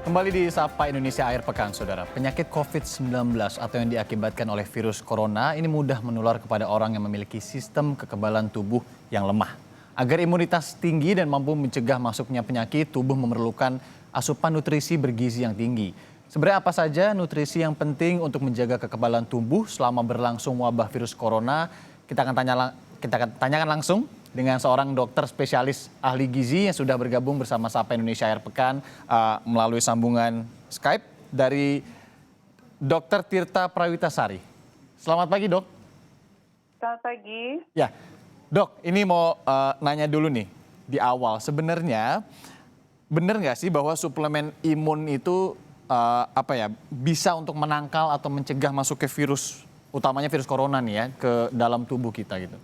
Kembali di Sapa Indonesia Akhir Pekan, Saudara. Penyakit COVID-19 atau yang diakibatkan oleh virus corona ini mudah menular kepada orang yang memiliki sistem kekebalan tubuh yang lemah. Agar imunitas tinggi dan mampu mencegah masuknya penyakit, tubuh memerlukan asupan nutrisi bergizi yang tinggi. Sebenarnya apa saja nutrisi yang penting untuk menjaga kekebalan tubuh selama berlangsung wabah virus corona? Kita akan tanyakan langsung dengan seorang dokter spesialis ahli gizi yang sudah bergabung bersama Sapa Indonesia Akhir Pekan melalui sambungan Skype dari Dr. Tirta Prawitasari. Selamat pagi, Dok. Selamat pagi. Ya, Dok, ini mau nanya dulu nih di awal. Sebenarnya benar nggak sih bahwa suplemen imun itu bisa untuk menangkal atau mencegah masuknya virus, utamanya virus corona nih ya, ke dalam tubuh kita gitu?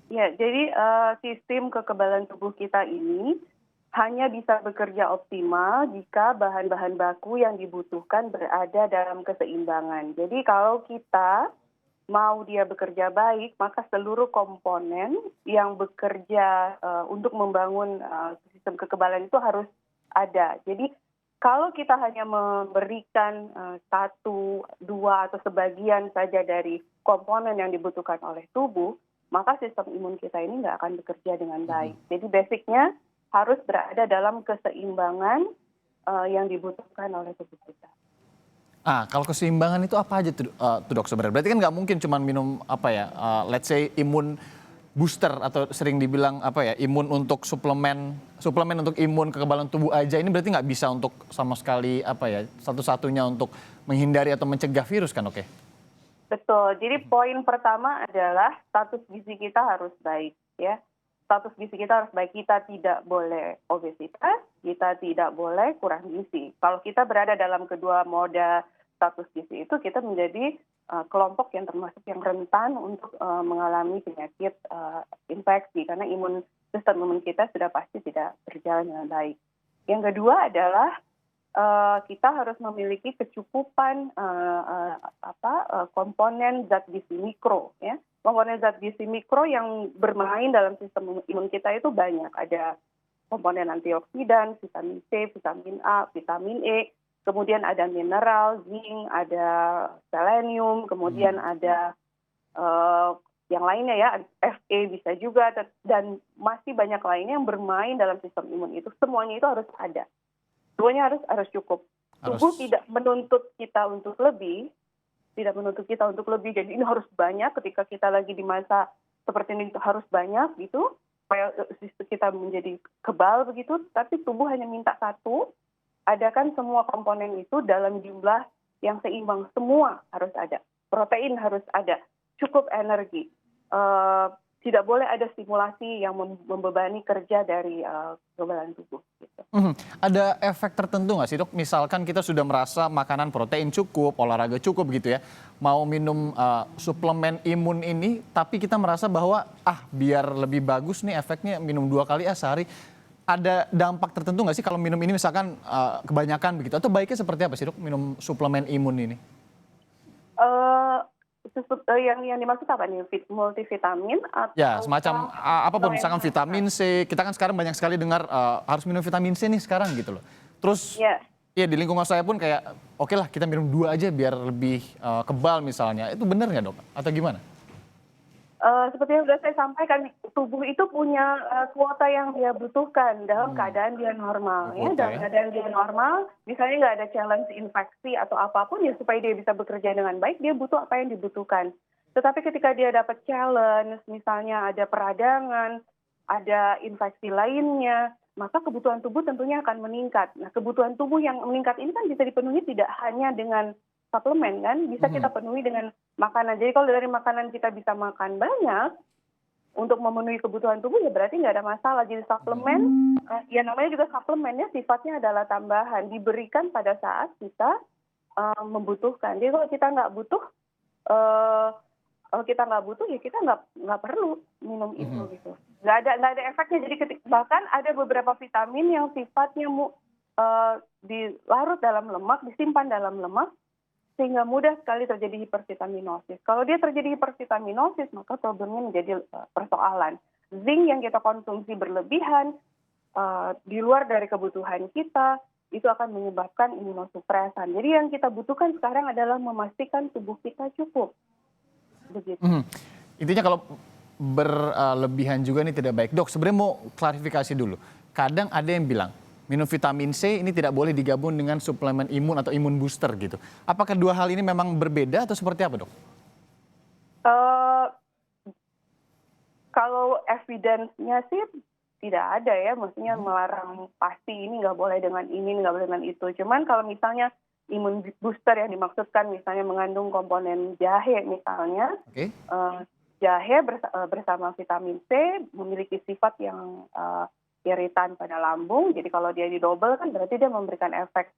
Ya, jadi sistem kekebalan tubuh kita ini hanya bisa bekerja optimal jika bahan-bahan baku yang dibutuhkan berada dalam keseimbangan. Jadi kalau kita mau dia bekerja baik, maka seluruh komponen yang bekerja untuk membangun sistem kekebalan itu harus ada. Jadi kalau kita hanya memberikan satu, dua, atau sebagian saja dari komponen yang dibutuhkan oleh tubuh, maka sistem imun kita ini nggak akan bekerja dengan baik. Jadi basicnya harus berada dalam keseimbangan yang dibutuhkan oleh tubuh kita. Kalau keseimbangan itu apa aja tuh, Dok sebenarnya? Berarti kan nggak mungkin cuma minum let's say imun booster atau sering dibilang imun untuk suplemen untuk imun kekebalan tubuh aja. Ini berarti nggak bisa untuk sama sekali satu-satunya untuk menghindari atau mencegah virus kan, oke? Betul. Jadi poin pertama adalah status gizi kita harus baik, ya. Status gizi kita harus baik. Kita tidak boleh obesitas, kita tidak boleh kurang gizi. Kalau kita berada dalam kedua moda status gizi itu, kita menjadi kelompok yang termasuk yang rentan untuk mengalami penyakit infeksi karena sistem imun kita sudah pasti tidak berjalan dengan baik. Yang kedua adalah kita harus memiliki kecukupan komponen zat gizi mikro, ya. Komponen zat gizi mikro yang bermain dalam sistem imun kita itu banyak. Ada komponen antioksidan, vitamin C, vitamin A, vitamin E, kemudian ada mineral, zinc, ada selenium, kemudian ada yang lainnya ya, Fe bisa juga, dan masih banyak lainnya yang bermain dalam sistem imun itu. Semuanya itu harus ada. Semuanya harus cukup. Tubuh tidak menuntut kita untuk lebih, jadi ini harus banyak ketika kita lagi di masa seperti ini harus banyak gitu, supaya kita menjadi kebal begitu, tapi tubuh hanya minta satu, adakan semua komponen itu dalam jumlah yang seimbang, semua harus ada. Protein harus ada, cukup energi. Tidak boleh ada stimulasi yang membebani kerja dari kekebalan tubuh. Gitu. Ada efek tertentu nggak sih, Dok? Misalkan kita sudah merasa makanan protein cukup, olahraga cukup gitu ya, mau minum suplemen imun ini, tapi kita merasa bahwa biar lebih bagus nih efeknya minum 2 kali sehari. Ada dampak tertentu nggak sih kalau minum ini misalkan kebanyakan begitu? Atau baiknya seperti apa sih, Dok, minum suplemen imun ini? Yang dimaksud apa nih? Multivitamin atau Ya, semacam apapun, misalkan vitamin C. Kita kan sekarang banyak sekali dengar harus minum vitamin C nih sekarang gitu loh. Terus ya di lingkungan saya pun kayak oke lah kita minum 2 aja biar lebih kebal misalnya. Itu benar nggak, Dok? Atau gimana? Seperti yang sudah saya sampaikan, tubuh itu punya kuota yang dia butuhkan dalam keadaan dia normal. Ya, dalam keadaan dia normal, misalnya nggak ada challenge infeksi atau apapun, ya supaya dia bisa bekerja dengan baik, dia butuh apa yang dibutuhkan. Tetapi ketika dia dapat challenge, misalnya ada peradangan, ada infeksi lainnya, maka kebutuhan tubuh tentunya akan meningkat. Nah, kebutuhan tubuh yang meningkat ini kan bisa dipenuhi tidak hanya dengan suplemen kan, bisa kita penuhi dengan makanan. Jadi kalau dari makanan kita bisa makan banyak untuk memenuhi kebutuhan tubuh, ya berarti nggak ada masalah. Jadi suplemen, ya namanya juga suplemennya sifatnya adalah tambahan, diberikan pada saat kita membutuhkan. Jadi kalau kita nggak butuh, ya kita nggak perlu minum itu gitu. Nggak ada efeknya. Jadi bahkan ada beberapa vitamin yang sifatnya dilarut dalam lemak, disimpan dalam lemak, sehingga mudah sekali terjadi hipervitaminosis. Kalau dia terjadi hipervitaminosis, maka problemnya menjadi persoalan. Zinc yang kita konsumsi berlebihan, di luar dari kebutuhan kita, itu akan menyebabkan imunosupresan. Jadi yang kita butuhkan sekarang adalah memastikan tubuh kita cukup. Begitu. Intinya kalau berlebihan juga ini tidak baik. Dok, sebenarnya mau klarifikasi dulu. Kadang ada yang bilang minum vitamin C ini tidak boleh digabung dengan suplemen imun atau imun booster gitu. Apakah dua hal ini memang berbeda atau seperti apa, Dok? Eh, Kalau evidence-nya sih tidak ada ya, maksudnya melarang pasti ini nggak boleh dengan ini, nggak boleh dengan itu. Cuman kalau misalnya imun booster yang dimaksudkan misalnya mengandung komponen jahe misalnya, Oke. jahe bersama vitamin C memiliki sifat yang iritan pada lambung. Jadi kalau dia didobel kan berarti dia memberikan efek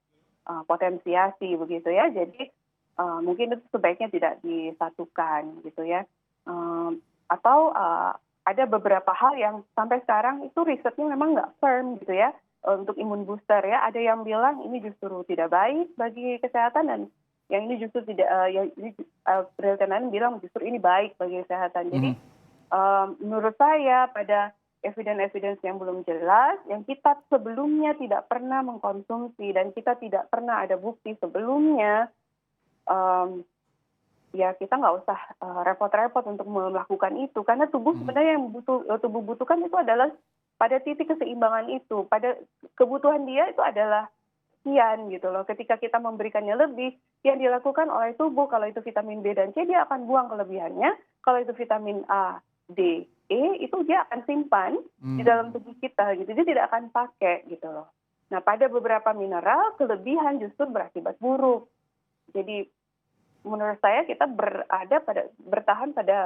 potensiasi begitu ya. Jadi mungkin itu sebaiknya tidak disatukan gitu ya. Atau ada beberapa hal yang sampai sekarang itu risetnya memang nggak firm gitu ya untuk imun booster ya. Ada yang bilang ini justru tidak baik bagi kesehatan dan yang ini justru tidak, penelitian lain bilang justru ini baik bagi kesehatan. Jadi menurut saya pada evidence yang belum jelas, yang kita sebelumnya tidak pernah mengkonsumsi dan kita tidak pernah ada bukti sebelumnya, ya kita nggak usah repot-repot untuk melakukan itu karena tubuh sebenarnya yang tubuh butuhkan itu adalah pada titik keseimbangan itu, pada kebutuhan dia itu adalah sekian gitu loh. Ketika kita memberikannya lebih, yang dilakukan oleh tubuh kalau itu vitamin B dan C dia akan buang kelebihannya, kalau itu vitamin A, D, E itu dia akan simpan di dalam tubuh kita gitu, dia tidak akan pakai gitu loh. Nah pada beberapa mineral kelebihan justru berakibat buruk. Jadi menurut saya kita bertahan pada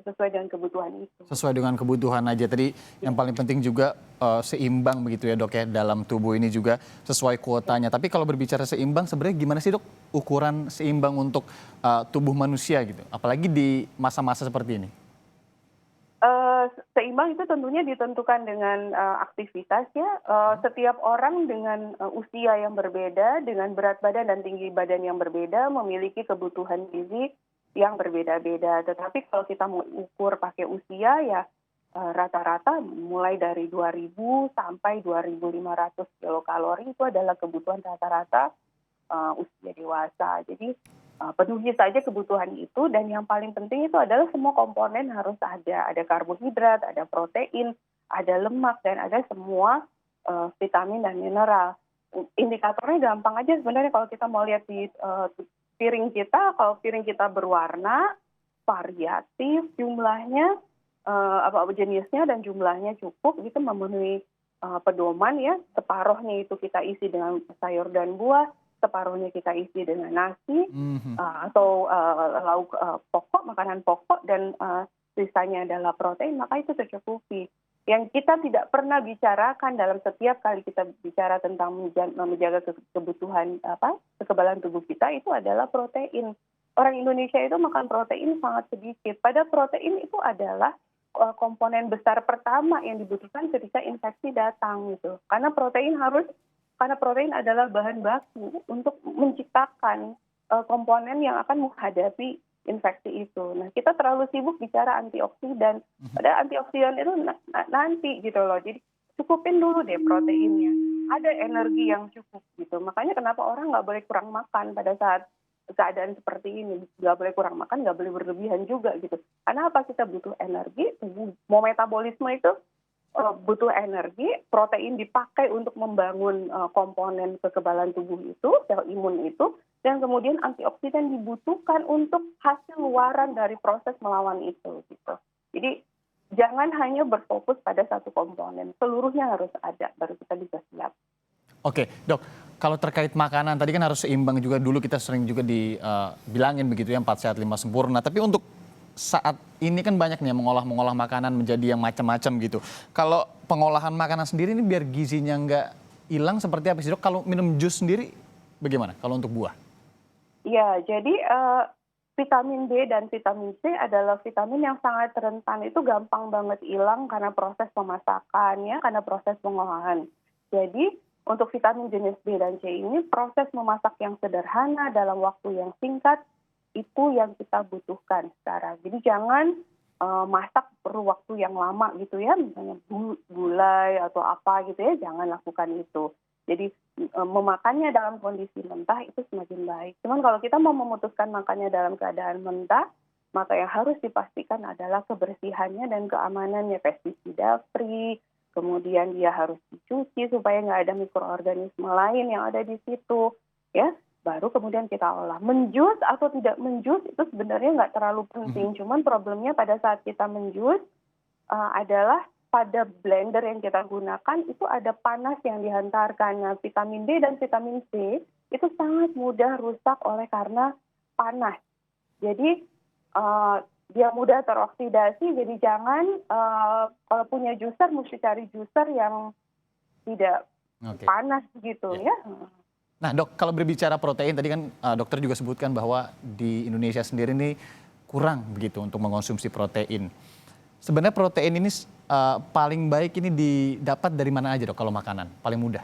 sesuai dengan kebutuhan itu. Sesuai dengan kebutuhan aja. Tadi yang paling penting juga seimbang begitu ya, Dok ya, dalam tubuh ini juga sesuai kuotanya. Tapi kalau berbicara seimbang sebenarnya gimana sih, Dok, ukuran seimbang untuk tubuh manusia gitu, apalagi di masa-masa seperti ini? Seimbang itu tentunya ditentukan dengan aktivitas ya. Setiap orang dengan usia yang berbeda, dengan berat badan dan tinggi badan yang berbeda, memiliki kebutuhan gizi yang berbeda-beda. Tetapi kalau kita mau ukur pakai usia ya rata-rata mulai dari 2.000 sampai 2.500 kilokalori itu adalah kebutuhan rata-rata usia dewasa. Jadi penuhi saja kebutuhan itu dan yang paling penting itu adalah semua komponen harus ada karbohidrat, ada protein, ada lemak dan ada semua vitamin dan mineral. Indikatornya gampang aja sebenarnya kalau kita mau lihat di piring kita, kalau piring kita berwarna, variatif jumlahnya, apa jenisnya dan jumlahnya cukup gitu memenuhi pedoman ya, separuhnya itu kita isi dengan sayur dan buah, separuhnya kita isi dengan nasi atau lauk pokok, makanan pokok dan sisanya adalah protein, maka itu tercukupi. Yang kita tidak pernah bicarakan dalam setiap kali kita bicara tentang menjaga kebutuhan kekebalan tubuh kita itu adalah protein. Orang Indonesia itu makan protein sangat sedikit. Padahal protein itu adalah komponen besar pertama yang dibutuhkan ketika infeksi datang gitu. Karena protein adalah bahan baku untuk menciptakan komponen yang akan menghadapi infeksi itu. Nah, kita terlalu sibuk bicara antioksidan. Padahal antioksidan itu nanti gitu loh. Jadi cukupin dulu deh proteinnya. Ada energi yang cukup gitu. Makanya kenapa orang nggak boleh kurang makan pada saat keadaan seperti ini. Nggak boleh kurang makan, nggak boleh berlebihan juga gitu. Karena apa? Kita butuh energi. Mau metabolisme itu butuh energi, protein dipakai untuk membangun komponen kekebalan tubuh itu, sel imun itu, dan kemudian antioksidan dibutuhkan untuk hasil luaran dari proses melawan itu. Gitu. Jadi jangan hanya berfokus pada satu komponen, seluruhnya harus ada, baru kita bisa siap. Oke, Dok, kalau terkait makanan tadi kan harus seimbang juga, dulu kita sering juga dibilangin begitu ya 4 sehat 5 sempurna, tapi untuk saat ini kan banyak nih yang mengolah makanan menjadi yang macam-macam gitu. Kalau pengolahan makanan sendiri ini biar gizinya nggak hilang seperti apa sih, Dok? Kalau minum jus sendiri bagaimana kalau untuk buah? Ya, jadi vitamin B dan vitamin C adalah vitamin yang sangat rentan, itu gampang banget hilang karena proses pemasakan ya, karena proses pengolahan. Jadi untuk vitamin jenis B dan C ini proses memasak yang sederhana dalam waktu yang singkat itu yang kita butuhkan sekarang. Jadi jangan masak perlu waktu yang lama gitu ya, misalnya gulai atau apa gitu ya, jangan lakukan itu. Jadi memakannya dalam kondisi mentah itu semakin baik. Cuman kalau kita mau memutuskan makannya dalam keadaan mentah, maka yang harus dipastikan adalah kebersihannya dan keamanannya, pestisida free, kemudian dia harus dicuci supaya nggak ada mikroorganisme lain yang ada di situ, ya. Baru kemudian kita olah. Menjus atau tidak menjus itu sebenarnya nggak terlalu penting. Cuman problemnya pada saat kita menjus adalah pada blender yang kita gunakan itu ada panas yang dihantarkan. Nah, vitamin D dan vitamin C itu sangat mudah rusak oleh karena panas. Jadi dia mudah teroksidasi. Jadi jangan kalau punya juicer mesti cari juicer yang tidak panas gitu ya. Nah dok, kalau berbicara protein tadi kan dokter juga sebutkan bahwa di Indonesia sendiri ini kurang begitu untuk mengonsumsi protein. Sebenarnya protein ini paling baik ini didapat dari mana aja dok kalau makanan? Paling mudah?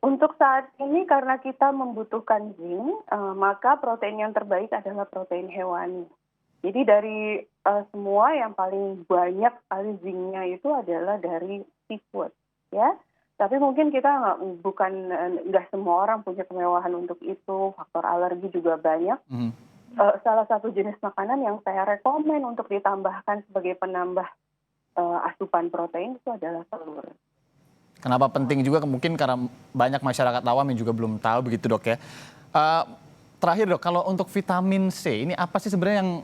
Untuk saat ini karena kita membutuhkan zinc, maka protein yang terbaik adalah protein hewani. Jadi dari semua yang paling banyak kali zincnya itu adalah dari seafood, ya. Tapi mungkin kita nggak semua orang punya kemewahan untuk itu, faktor alergi juga banyak. Salah satu jenis makanan yang saya rekomen untuk ditambahkan sebagai penambah asupan protein itu adalah telur. Kenapa penting juga mungkin karena banyak masyarakat awam yang juga belum tahu begitu dok ya. Terakhir dok, kalau untuk vitamin C ini apa sih sebenarnya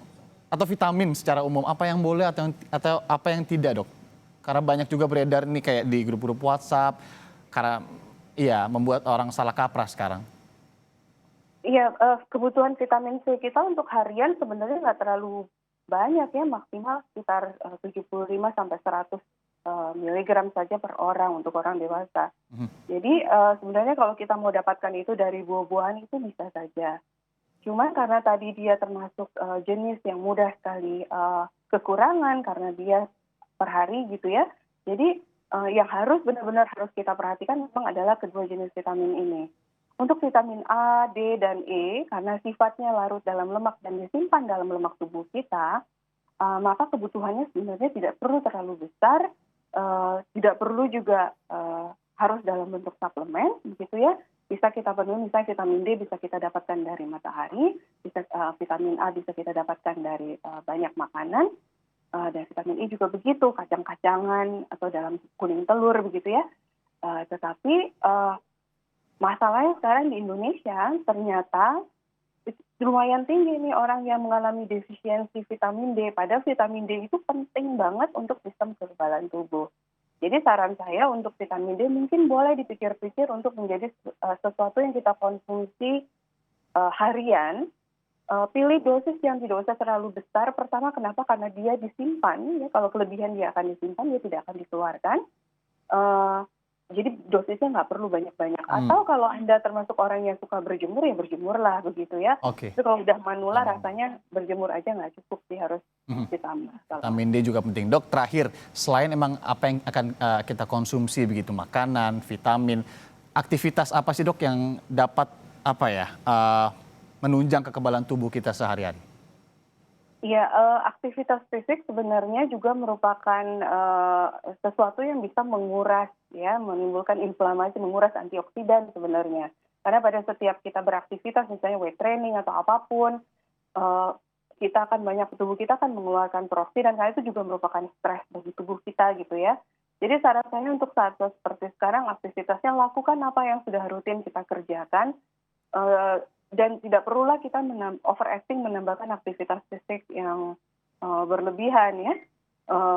atau vitamin secara umum apa yang boleh atau apa yang tidak dok? Karena banyak juga beredar ini kayak di grup-grup WhatsApp karena membuat orang salah kaprah sekarang. Iya, kebutuhan vitamin C kita untuk harian sebenarnya nggak terlalu banyak ya, maksimal sekitar 75 sampai 100 miligram saja per orang untuk orang dewasa. Jadi sebenarnya kalau kita mau dapatkan itu dari buah-buahan itu bisa saja. Cuma karena tadi dia termasuk jenis yang mudah sekali kekurangan karena dia per hari gitu ya. Jadi yang benar-benar harus kita perhatikan memang adalah kedua jenis vitamin ini. Untuk vitamin A, D, dan E, karena sifatnya larut dalam lemak dan disimpan dalam lemak tubuh kita, maka kebutuhannya sebenarnya tidak perlu terlalu besar, tidak perlu juga harus dalam bentuk suplemen, begitu ya. Bisa kita penuhi, misalnya vitamin D bisa kita dapatkan dari matahari, vitamin A bisa kita dapatkan dari banyak makanan, dan vitamin E juga begitu, kacang-kacangan atau dalam kuning telur, begitu ya. Tetapi masalahnya sekarang di Indonesia ternyata lumayan tinggi nih orang yang mengalami defisiensi vitamin D. Padahal vitamin D itu penting banget untuk sistem kekebalan tubuh. Jadi saran saya untuk vitamin D mungkin boleh dipikir-pikir untuk menjadi sesuatu yang kita konsumsi harian. Pilih dosis yang tidak usah terlalu besar. Pertama kenapa? Karena dia disimpan. Ya, kalau kelebihan dia akan disimpan, dia tidak akan dikeluarkan. Jadi dosisnya nggak perlu banyak-banyak. Atau kalau Anda termasuk orang yang suka berjemur, ya berjemurlah begitu ya. Itu kalau udah manula rasanya berjemur aja nggak cukup sih, harus ditambah. Vitamin D juga penting. Dok, terakhir, selain emang apa yang akan kita konsumsi begitu, makanan, vitamin, aktivitas apa sih dok yang dapat menunjang kekebalan tubuh kita sehari-hari? Iya, aktivitas fisik sebenarnya juga merupakan sesuatu yang bisa menguras, ya, menimbulkan inflamasi, menguras antioksidan sebenarnya. Karena pada setiap kita beraktivitas, misalnya weight training atau apapun, kita akan tubuh kita akan mengeluarkan peroksidan, karena itu juga merupakan stres bagi tubuh kita gitu ya. Jadi saran saya untuk saat seperti sekarang, aktivitasnya lakukan apa yang sudah rutin kita kerjakan, dan tidak perlulah kita overacting menambahkan aktivitas fisik yang berlebihan ya.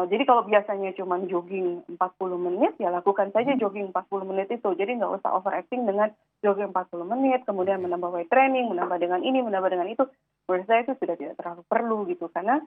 Jadi kalau biasanya cuma jogging 40 menit, ya lakukan saja jogging 40 menit itu. Jadi nggak usah overacting dengan jogging 40 menit, kemudian menambah weight training, menambah dengan ini, menambah dengan itu. Menurut saya itu sudah tidak terlalu perlu gitu. Karena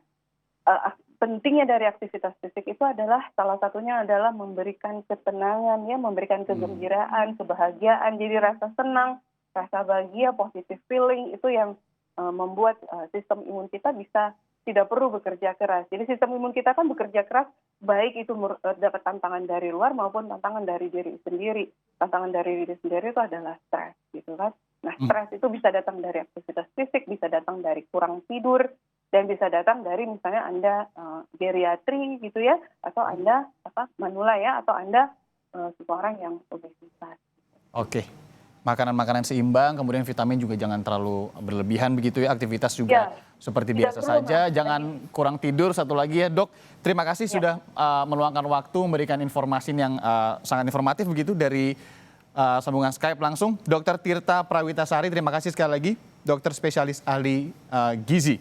pentingnya dari aktivitas fisik itu adalah, salah satunya adalah memberikan ketenangan, ya, memberikan kegembiraan, kebahagiaan, jadi rasa senang, rasa bahagia, positive feeling itu yang membuat sistem imun kita bisa tidak perlu bekerja keras. Jadi sistem imun kita kan bekerja keras, baik itu dapat tantangan dari luar maupun tantangan dari diri sendiri. Tantangan dari diri sendiri itu adalah stres, gitu kan. Nah, stres itu bisa datang dari aktivitas fisik, bisa datang dari kurang tidur, dan bisa datang dari misalnya Anda geriatri gitu ya, atau Anda manula ya, atau Anda seseorang yang obesitas. Oke, makanan-makanan seimbang, kemudian vitamin juga jangan terlalu berlebihan begitu ya, aktivitas juga Ya, seperti tidak biasa perlu, saja, Mas. jangan kurang tidur. Satu lagi ya dok, terima kasih Ya. sudah meluangkan waktu, memberikan informasi yang sangat informatif begitu dari sambungan Skype langsung. Dr. Tirta Prawitasari, terima kasih sekali lagi, dokter spesialis ahli gizi